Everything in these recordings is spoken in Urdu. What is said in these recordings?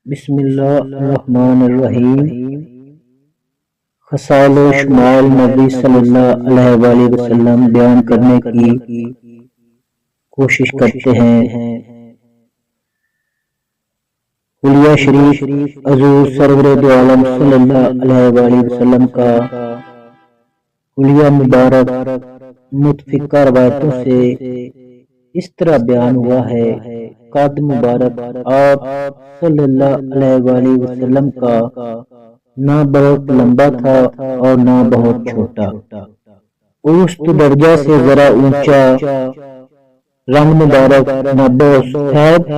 بسم اللہ الرحمن الرحیم۔ خصال و شمال نبی صلی اللہ علیہ وآلہ وسلم بیان کرنے کی کوشش کرتے ہیں۔ حلیہ شریف حضور سرور دو عالم صلی اللہ علیہ وآلہ وسلم کا حلیہ مبارک متفقہ روایتوں سے اس طرح بیان ہوا ہے۔ قد مبارک آپ صلی اللہ علیہ وآلہ وسلم کا نہ بہت لمبا تھا اور نہ بہت چھوٹا، اوسط درجہ سے ذرا اونچا، رنگ مبارک نہ بہت سفید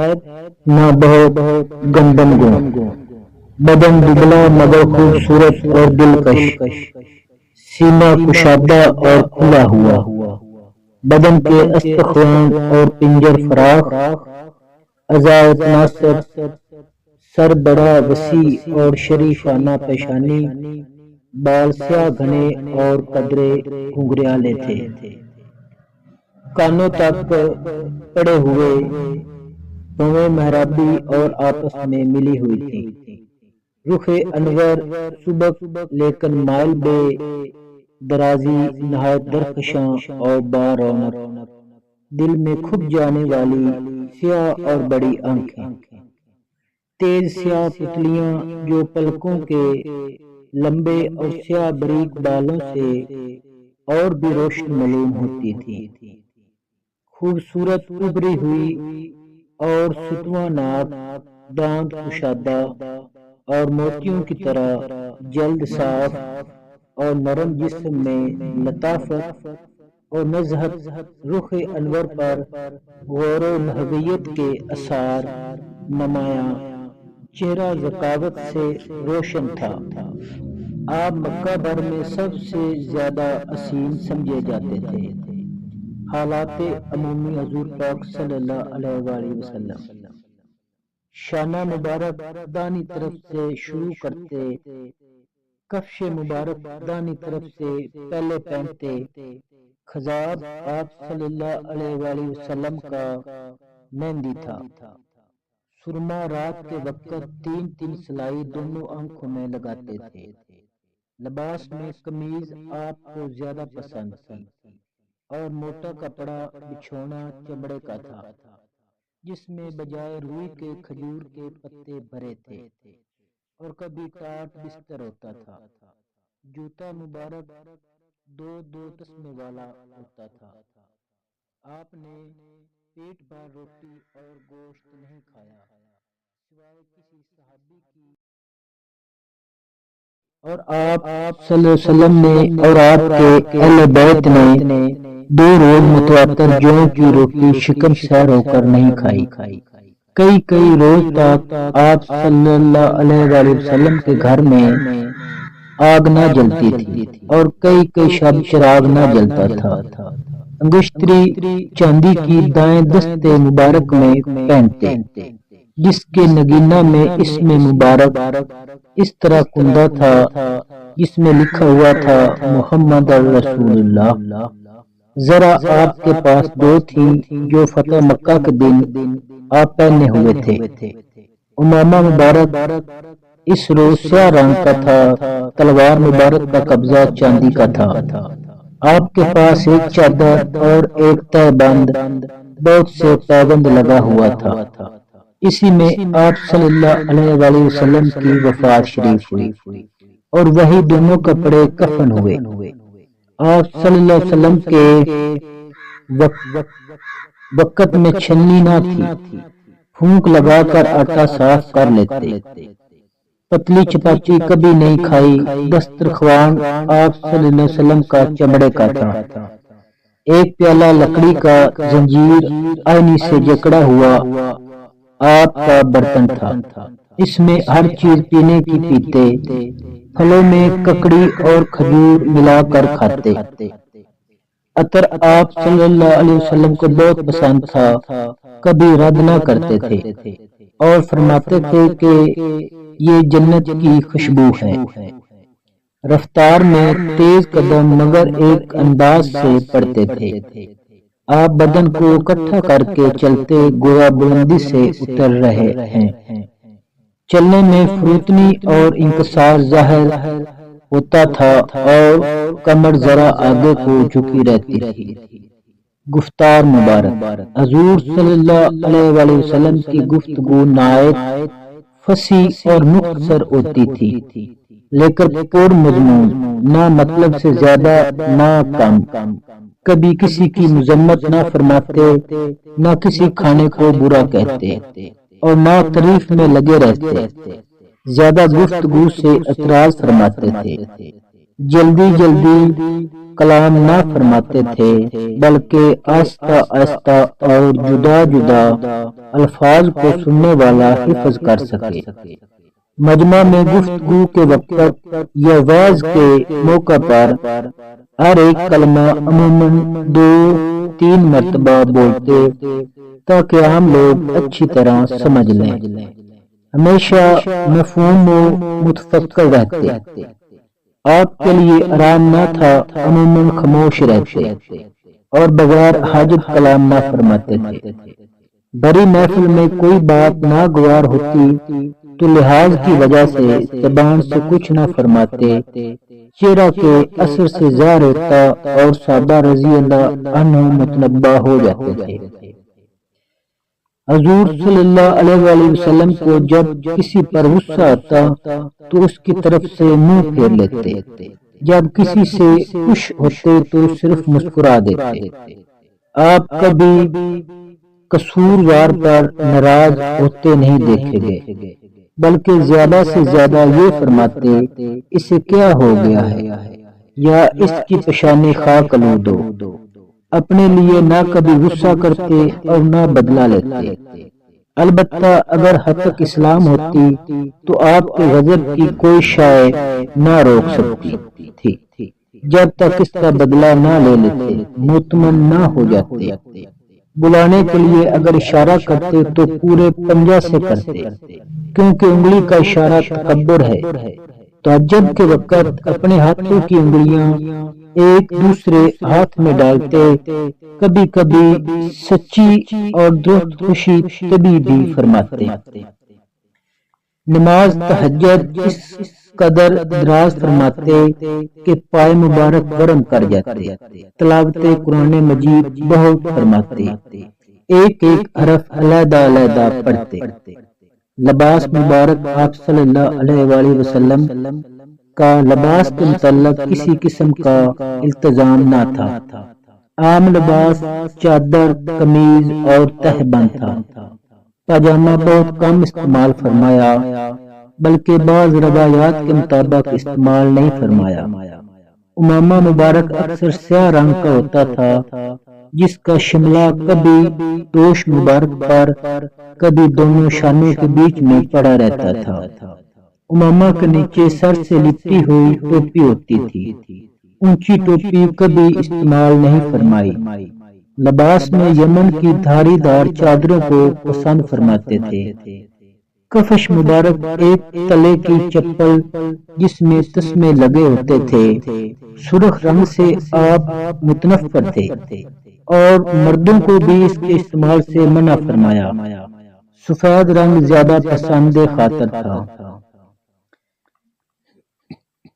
نہ بہت گندم گو، بدن دبلا مگر خوبصورت اور دلکش، سینہ کشادہ اور کھلا ہوا، بدن کے استخوان اور پنجر فراخ، عضلات ناصب، سر بڑا وسیع اور شریفانہ پیشانی، بال سیاہ گھنے اور قدرے گھنگریالے تھے، کانوں تک پڑے ہوئے، پنویں محرابی اور آپس میں ملی ہوئی تھی، رخ انور سبک لیکن مائل بے درازی، نہایت درخشاں اور با رونق، دل میں کھپ جانے والی سیاہ اور بڑی آنکھیں، تیز سیاہ پتلیاں جو پلکوں کے لمبے اور سیاہ باریک بالوں سے اور بھی روشن معلوم ہوتی تھی، خوبصورت ابری ہوئی اور ستواں ناک، دانت کشادہ اور موتیوں کی طرح جلد صاف اور نرم، جسم میں لطافت اور نزہت، رخ انور پر غور و لحظیت کے اثار نمایاں، چہرہ ذکاوت سے روشن تھا۔ آپ مکہ بھر میں سب سے زیادہ حسین سمجھے جاتے تھے۔ حالات عمومی حضور پاک صلی اللہ علیہ وآلہ وسلم شانہ مبارک دانی طرف سے شروع کرتے، کفش مبارک دانی طرف سے پہلے پہنتے، خضاب آپ صلی اللہ علیہ وآلہ وسلم کا مہندی تھا، سرما رات کے وقت تین تین سلائی دونوں آنکھوں میں لگاتے تھے، لباس میں قمیض آپ کو زیادہ پسند تھی اور موٹا کپڑا بچھونا چمڑے کا تھا، جس میں بجائے روئی کے کھجور کے پتے بھرے تھے اور کبھی ٹاٹ بستر ہوتا تھا، جوتا مبارک دو دو تسمے والا ہوتا تھا۔ آپ نے پیٹ بھر روٹی اور گوشت نہیں کھایا سوائے کسی صحابی کی، اور آپ صلی اللہ علیہ وسلم نے اور آپ کے اہل بیت نے 2 روز متواتر جوں کی روٹی شکم سیر ہو کر نہیں کھائی، کئی روز تک آپ صلی اللہ علیہ وآلہ وسلم کے گھر میں آگ نہ جلتی تھی اور کئی شب چراغ نہ جلتا تھا، انگشتری چاندی کی دائیں دستے مبارک میں پہنتے، جس کے نگینہ میں اسم مبارک اس طرح کندہ تھا، جس میں لکھا ہوا تھا محمد رسول اللہ۔ ذرا آپ کے پاس 2 تھیں جو فتح مکہ کے دن آپ پہنے ہوئے تھے، امامہ مبارک اس روز سیاہ رنگ کا تھا، تلوار مبارک کا قبضہ چاندی کا تھا، آپ کے پاس ایک چادر اور ایک تہ بند بہت سے پابند لگا ہوا تھا، اسی میں آپ صلی اللہ علیہ وآلہ وسلم کی وفات شریف ہوئی اور وہی دونوں کپڑے کفن ہوئے۔ آپ صلی اللہ علیہ وسلم کے وقت میں چھنی نہ تھی، پھونک لگا کر آٹا صاف کر لیتے، پتلی چپاتی کبھی نہیں کھائی، دسترخوان آپ صلی اللہ علیہ وسلم کا چمڑے کا تھا، ایک پیالہ لکڑی کا زنجیر آئینی سے جکڑا ہوا آپ کا برتن تھا، اس میں ہر چیز پینے کی پیتے، پھلوں میں ککڑی اور کھجور ملا کر کھاتے، عطر آپ صلی اللہ علیہ وسلم کو بہت پسند تھا، کبھی رد نہ کرتے تھے اور فرماتے تھے کہ یہ جنت کی خوشبو ہے۔ رفتار میں تیز قدم مگر ایک انداز سے پڑتے تھے، آپ بدن کو اکٹھا کر کے چلتے گویا بلندی سے اتر رہے ہیں۔ چلنے میں فروتنی اور انکسار ظاہر ہوتا تھا اور کمر ذرا آگے کو جھکی رہتی تھی۔ گفتار مبارک: حضور صلی اللہ علیہ وآلہ وسلم کی گفتگو نہایت فصیح اور مختصر ہوتی تھی، لیکن پر مضمون، نہ مطلب سے زیادہ نہ کم۔ کبھی کسی کی مذمت نہ فرماتے، نہ کسی کھانے کو برا کہتے، اور نہ تعریف میں لگے رہتے۔ زیادہ گفتگو سے اعتراض فرماتے تھے۔ جلدی کلام نہ فرماتے تھے، بلکہ آہستہ آہستہ اور جدا جدا الفاظ کو سننے والا حفظ کر سکے۔ مجمع میں گفتگو کے وقت یا وعظ کے موقع پر ہر ایک کلمہ عموماً 2-3 مرتبہ بولتے تاکہ عام لوگ اچھی طرح سمجھ لیں۔ ہمیشہ مفہوم و متفکر رہتے۔ آپ کے لیے آرام نہ تھا، عموماً خاموش رہتے اور بغیر حاجت کلام نہ فرماتے تھے۔ بڑی محفل میں کوئی بات ناگوار ہوتی تو لحاظ کی وجہ سے زبان سے کچھ نہ فرماتے، چہرہ کے اثر سے ظاہر ہوتا اور صحابہ رضی اللہ عنہ متنبہ ہو جاتے تھے۔ حضور صلی اللہ علیہ وآلہ وسلم کو جب کسی پر غصہ آتا تو اس کی طرف سے منہ پھیر لیتے، جب کسی سے خوش ہوتے تو صرف مسکرا دیتے۔ آپ کبھی قصوروار پر ناراض ہوتے نہیں دیکھے گئے، بلکہ زیادہ سے زیادہ یہ فرماتے، اسے کیا ہو گیا ہے، یا اس کی پیشانی خاک آلود ہو۔ اپنے لیے نہ کبھی غصہ کرتے اور نہ بدلہ لیتے۔ البتہ اگر حد تک اسلام ہوتی تو آپ کے غضب کی کوئی شے نہ روک سکتی تھی، جب تک اس کا بدلہ نہ لے لیتے، مطمئن نہ ہو جاتے۔ بلانے کے لیے اگر اشارہ کرتے تو پورے پنجہ سے کرتے، کیونکہ انگلی کا اشارہ تکبر ہے۔ تہجد کے وقت اپنے ہاتھوں کی انگلیاں ایک دوسرے ہاتھ میں ڈالتے، کبھی کبھی سچی اور درست خوشی طبی بھی فرماتے۔ نماز تہجد اس قدر دراز فرماتے کہ پائے مبارک ورم کر جاتے۔ تلاوت قرآن مجید بہت فرماتے، ایک حرف علیحدہ علیحدہ پڑھتے۔ لباس مبارک: آپ صلی اللہ علیہ وآلہ وسلم کا لباس کے متعلق کسی قسم کا التزام نہ تھا۔ عام لباس چادر، قمیض اور تہ بند تھا۔ پاجامہ بہت کم استعمال فرمایا، بلکہ بعض روایات کے مطابق استعمال نہیں فرمایا۔ امامہ مبارک اکثر سیاہ رنگ کا ہوتا تھا، جس کا شملہ کبھی دوش مبارک پر، کبھی دونوں شانوں کے بیچ میں پڑا رہتا تھا۔ امامہ کے نیچے سر سے لپٹی ہوئی ٹوپی ہوتی تھی، اونچی ٹوپی کبھی استعمال نہیں فرمائی۔ لباس میں یمن کی دھاری دار چادروں کو پسند فرماتے تھے۔ کفش مبارک ایک تلے کی چپل جس میں تسمے لگے ہوتے تھے۔ سرخ رنگ سے آپ متنفر تھے اور مردوں کو بھی اس کے استعمال سے منع فرمایا۔ سفید رنگ زیادہ پسند خاطر تھا۔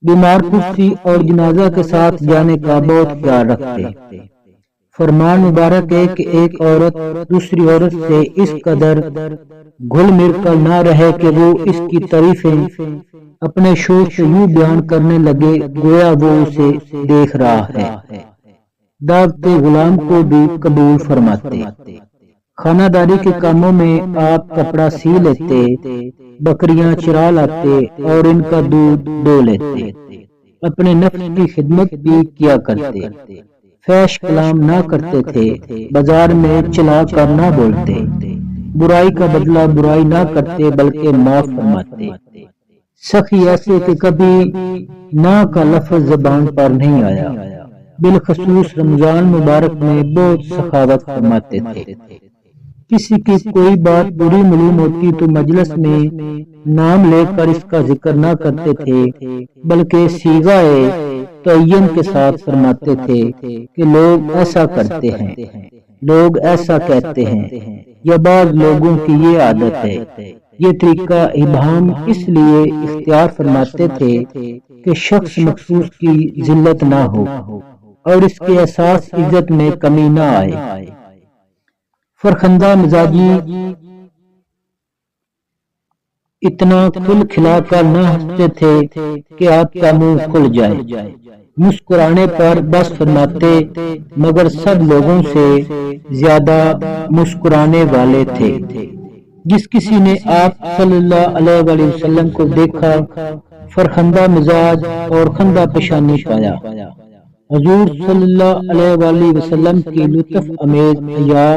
بیمار کرسی اور جنازہ کے ساتھ جانے کا بہت خیال رکھتے۔ فرمان مبارک ہے کہ ایک عورت دوسری عورت سے اس قدر گھل مل کر نہ رہے کہ وہ اس کی تعریفیں اپنے شوق سے یوں بیان کرنے لگے گویا وہ اسے دیکھ رہا ہے۔ دعوت غلام کو بھی قبول فرماتے۔ خانہ داری کے کاموں میں آپ کپڑا سی لیتے، بکریاں چرا لاتے اور ان کا دودھ دو لیتے۔ اپنے نفس کی خدمت بھی کیا کرتے۔ فحش کلام نہ کرتے تھے، بازار میں چلا کر نہ بولتے، برائی کا بدلہ برائی نہ کرتے بلکہ معاف فرماتے۔ سخی ایسے کہ کبھی نہ کا لفظ زبان پر نہیں آیا۔ بالخصوص رمضان مبارک میں بہت سخاوت فرماتے تھے۔ کسی کی کوئی بات بری معلوم ہوتی تو مجلس میں نام لے کر اس کا ذکر نہ کرتے تھے، بلکہ صیغۂ تعین کے ساتھ فرماتے تھے کہ لوگ ایسا کرتے ہیں، لوگ ایسا کہتے ہیں، یا بعض لوگوں کی یہ عادت ہے، یہ طریقہ ابہام اس لیے اختیار فرماتے تھے کہ شخص مخصوص کی ذلت نہ ہو اور اس کے احساس عزت میں کمی نہ آئے۔ فرخندہ مزاجی اتنا کھل کھلا کر نہ ہنستے تھے کہ آپ کا منہ کھل جائے، مسکرانے پر بس فرماتے، مگر سب لوگوں سے زیادہ مسکرانے والے تھے۔ جس کسی نے آپ صلی اللہ علیہ وآلہ وسلم کو دیکھا فرخندہ مزاج اور خندہ پیشانی پایا۔ حضور صلی اللہ علیہ وآلہ وسلم کی لطف امیز حیا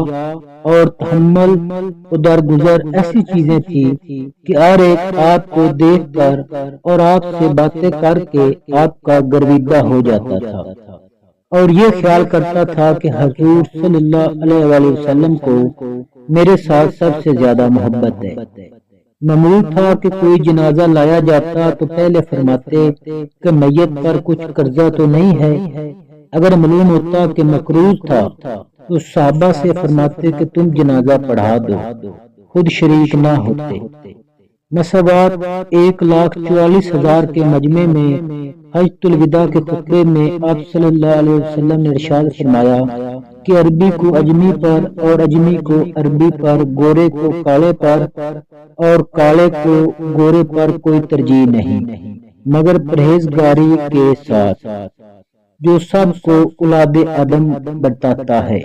اور تحمل و درگزر ایسی چیزیں تھیں کہ ہر ایک آپ کو دیکھ کر اور آپ سے باتیں کر کے آپ کا گرویدہ ہو جاتا تھا اور یہ خیال کرتا تھا کہ حضور صلی اللہ علیہ وآلہ وسلم کو میرے ساتھ سب سے زیادہ محبت ہے۔ معمول تھا کہ کوئی جنازہ لایا جاتا تو پہلے فرماتے کہ میت پر کچھ قرضہ تو نہیں ہے۔ اگر معلوم ہوتا کہ مقروض تھا تو صحابہ سے فرماتے کہ تم جنازہ پڑھا دو، خود شریک نہ ہوتے۔ مساوات 1,44,000 کے مجمع میں حجۃ الوداع کے خطبے میں آپ صلی اللہ علیہ وسلم نے ارشاد فرمایا کہ عربی کو اجمی پر اور اجمی کو عربی پر، گورے کو کالے پر اور کالے کو گورے پر کوئی ترجیح نہیں، مگر پرہیزگاری کے ساتھ، جو سب کو اولاد آدم بتاتا ہے۔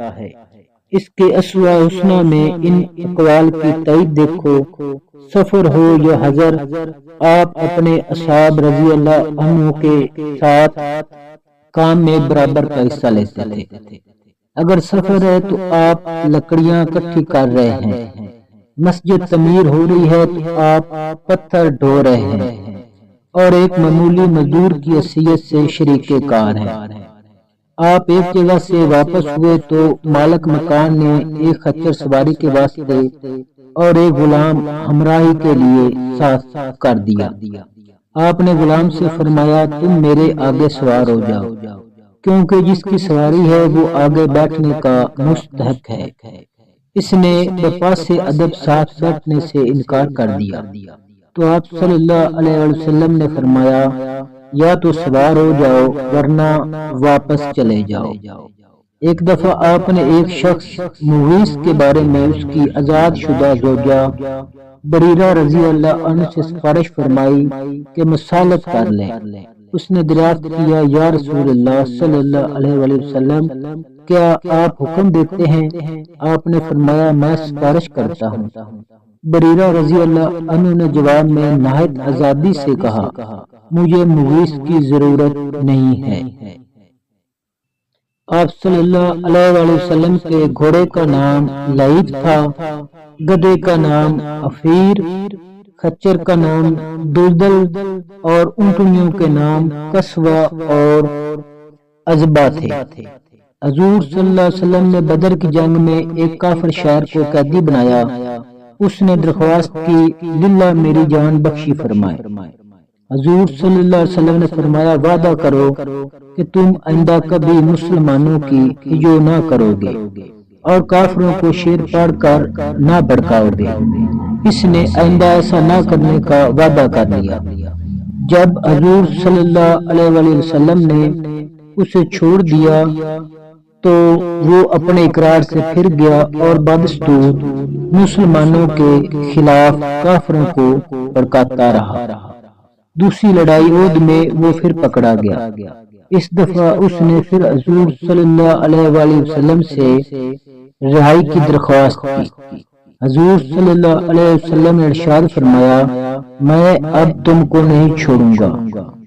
اس کے اسوہ حسنہ میں ان اقوال کی تائید دیکھو، سفر ہو یا حضر، آپ اپنے اصحاب رضی اللہ عنہ کے ساتھ کام میں برابر کا حصہ لیتے تھے۔ اگر سفر ہے تو آپ لکڑیاں اکٹھی کر رہے ہیں، مسجد تعمیر ہو رہی ہے تو آپ پتھر ڈھو رہے ہیں اور ایک معمولی مزدور کی حیثیت سے شریک کار ہیں۔ آپ ایک جگہ سے واپس ہوئے تو مالک مکان نے ایک خچر سواری کے واسطے اور ایک غلام ہمراہی کے لیے ساتھ کر دیا۔ آپ نے غلام سے فرمایا تم میرے آگے سوار ہو جاؤ، کیونکہ جس کی سواری ہے وہ آگے بیٹھنے کا مستحق ہے۔ اس نے بپاس ادب ساتھ بیٹھنے سے انکار کر دیا تو آپ صلی اللہ علیہ وسلم نے فرمایا یا تو سوار ہو جاؤ ورنہ واپس چلے جاؤ۔ ایک دفعہ آپ نے ایک شخص مغیث کے بارے میں اس کی آزاد شدہ زوجہ بریرہ رضی اللہ عنہ سے سفارش فرمائی کہ مصالحت کر لیں۔ اس نے دریافت کیا یا رسول اللہ صلی اللہ علیہ وآلہ وسلم، کیا آپ حکم دیتے ہیں؟ آپ نے فرمایا میں سفارش کرتا ہوں۔ بریرہ رضی اللہ عنہ نے جواب میں نہایت آزادی سے کہا مجھے مغیث کی ضرورت نہیں ہے۔ آپ صلی اللہ علیہ وآلہ وسلم کے گھوڑے کا نام لعیب تھا، گدھے کا نام عفیر، خچر کا نام دلدل اور اونٹنیوں کے نام قصوہ اور عزبہ تھے۔ حضور صلی اللہ علیہ وسلم نے بدر کی جنگ میں ایک کافر شہر کو قیدی بنایا۔ اس نے درخواست کی للہ میری جان بخشی فرمائے۔ حضور صلی اللہ علیہ وسلم نے فرمایا وعدہ کرو کہ تم آئندہ کبھی مسلمانوں کی ہجو نہ کرو گے اور کافروں کو شیر پاڑ کر نہ بھڑکاؤ گے۔ اس نے آئندہ ایسا نہ کرنے کا وعدہ کر لیا۔ جب حضور صلی اللہ علیہ وآلہ وسلم نے اسے چھوڑ دیا تو وہ اپنے اقرار سے پھر گیا اور بدستور مسلمانوں کے خلاف کافروں کو بھڑکاتا رہا۔ دوسری لڑائی عہد میں وہ پھر پکڑا گیا۔ اس دفعہ اس نے پھر حضور صلی اللہ علیہ وآلہ وسلم سے رہائی کی درخواست کی۔ حضور صلی اللہ علیہ وسلم نے ارشاد فرمایا میں اب تم کو نہیں چھوڑوں گا۔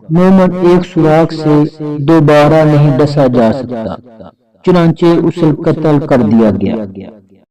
مومن ایک سوراخ سے دوبارہ نہیں ڈسا جا سکتا، چنانچہ اسے قتل کر دیا گیا۔